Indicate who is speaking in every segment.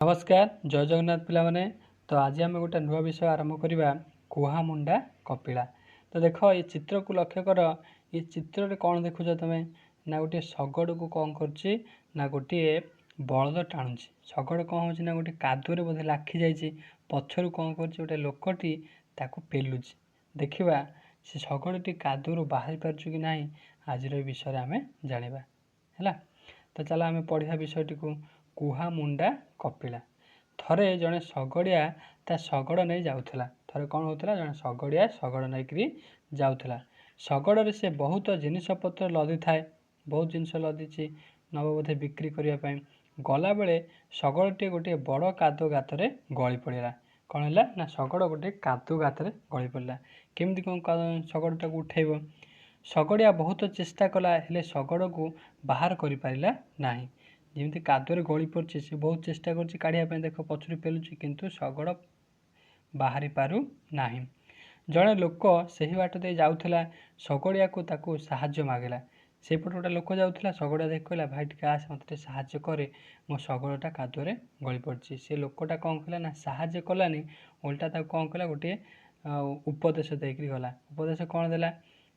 Speaker 1: नमस्कार जय जगन्नाथ पिलामाने। तो आज आम गोटे नुआ विषय आरंभ करवा कुहामुंडा कपिला। तो देख ये चित्र को लक्ष्य कर। ये चित्र कौन देखुच तुम ना गोटे शगड़ को कौन कर गोटे बलद टाणुची। शगड़ कौन हो गोटे कादुरे बोधे लाखी जाइए पछर कौन कर गोटे लोकटी ताकू पेलुची। देखा से शगड़टी कादुरु बाहरी पार्छु कि ना आज विषय आम जाना है। तो चल आम पढ़ा विषयटी को कुहामुंडा कपिला। थरे जड़े शगड़िया ता शगड़ नहीं जाऊला। थरे कौन होता जड़े शगड़िया शगड़ नहीं जाऊला। शगड़े से बहुत जिनपतर लदी थाए। बहुत जिनस लदी नव बोधे बिक्री करने गला बेले शगड़टी गोटे बड़ कादो गाତରେ गली पड़ा। कौन है ना शगड़ गोटे कादो गाତରେ गली पड़ा। केमती कौन शगड़टा को उठेब। शगड़िया बहुत चेष्टा कला हेले शगड़ को बाहर कर पारा ना। जमी कादुरे गली पड़ी से बहुत चेष्टा कर देख पछुरी पेलुची किंतु शगड़ बाहरी पारु ना। जड़े लोक से बाट दे जाऊला शगड़िया को ताकू साहाय्य मागला। से पटे गोटे लोक जाऊला शगड़िया देख कहला भाई टे आस मत साहाय्य करे मो शगड़टा कादुरे गली पड़ी। से लोकटा कौन कला ना साहाय्य कलानी उल्टा ताकू कौन कला गोटे उपदेश देकर गला। उपदेश कौन देला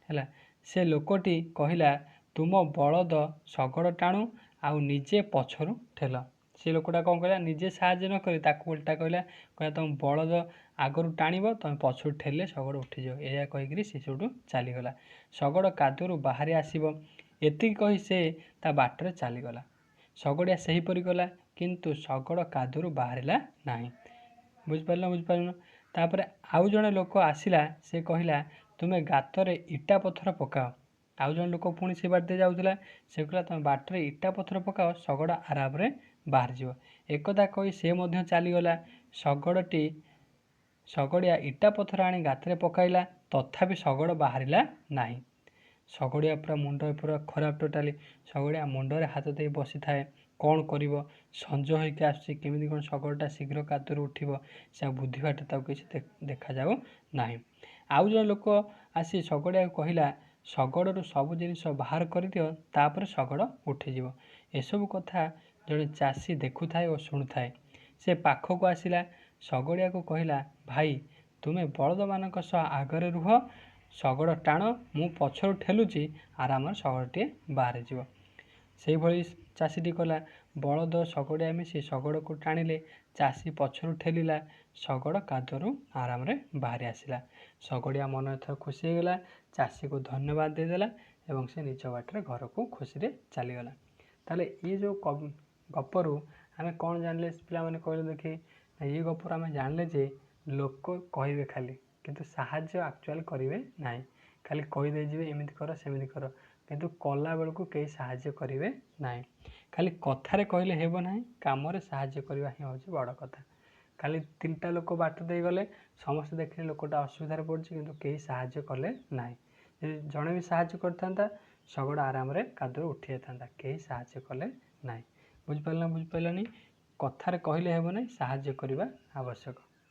Speaker 1: है से लोकटी कहला तुम बलद शगड़ टाणु आउ निजे पछरु ठेल। से लोकटा कौन कहला निजे साहाय्य न करी ताकू उल्टा कहला तुम बलद आगरू टाणब तुम पछरु ठेले शगड़ उठीज। यह कहीकि से सब चलीगला। शगड़ कादुरु बाहरी आसब एति कही से ता बाटर चलीगला। शगड़िया सेहीपरि गला किंतु शगड़ कादुरु बाहरला ना। बुझिपार तापर आउ जड़े लोक आसला से कहला तुम्हें गातरे इटा पत्थर पकाओ। आउ जन लोक पुणी से बाट दे जाऊला से कहला तुम बाटर इटा पत्थर पकाओ शगड़ आराम रे बाहर जीव। एकदा कही से मध्य चलीगला। शगड़टी शगड़िया इटा पत्थर आनी गाତରେ पकाइला तथापि शगड़ बाहरला ना। शगड़िया पूरा मुंड पूरा खराब टोटाली। शगड़िया मुंडरे हाथ दे बसी थाए कौन कर संज होकर आसुची केमी कौन शगड़टा शीघ्र कादुर उठब से बुद्धि बाट किसी देखा जाऊ ना। आउ जन लोक आसी शगड़िया कहला शगड़ू सब जिनिस बाहर कर दियो तापर शगड़ उठीज। एसबू कथा जड़े चाषी देखु थाए और शुणु थाए। से पाखक आसला शगड़िया को कहला भाई तुम्हें बलद मानक आगरे रुह शगड़ टाण मु पछरु ठेलुची आराम शगड़टे बाहर जीव। से भली चाषीटी कला बलद शगड़िया मिसी शगड़ को टाणिले चाषी पछरु ठेलिला शगड़ कादुरु आराम रे बाहरी आसला। शगड़िया मन एथर खुशी होगला चाषी को धन्यवाद देदेला एवं से निज बाटर घर को खुशी रे चलीगला। ताले ये जो गपरू आम कौन जानले पिला माने कहले देखी ये गपर आम जानले जे लोक कहे खाली किंतु साहाय्य एक्चुअल करेंगे ना। खाली कहीदे जी एमती कर सेमती कर किंतु कला बेलू कहीं साहाय्य करेंगे ना। खाली कथार कहले हेब ना काम साहाय्य करवा ही हूँ बड़ कथा। खाली 3टा लोक बाट दे गले समस्त देखने लोकटा असुविधार पड़ी किंतु कहीं साहाय्य कले ना। जड़े भी साहाय्य करता शगड़ आराम रे कादुर उठी जाता कहीं साहाय्य कले ना। बुझिपार बुझिपारानी कथार कहले हेब ना साहाय्य करवा आवश्यक।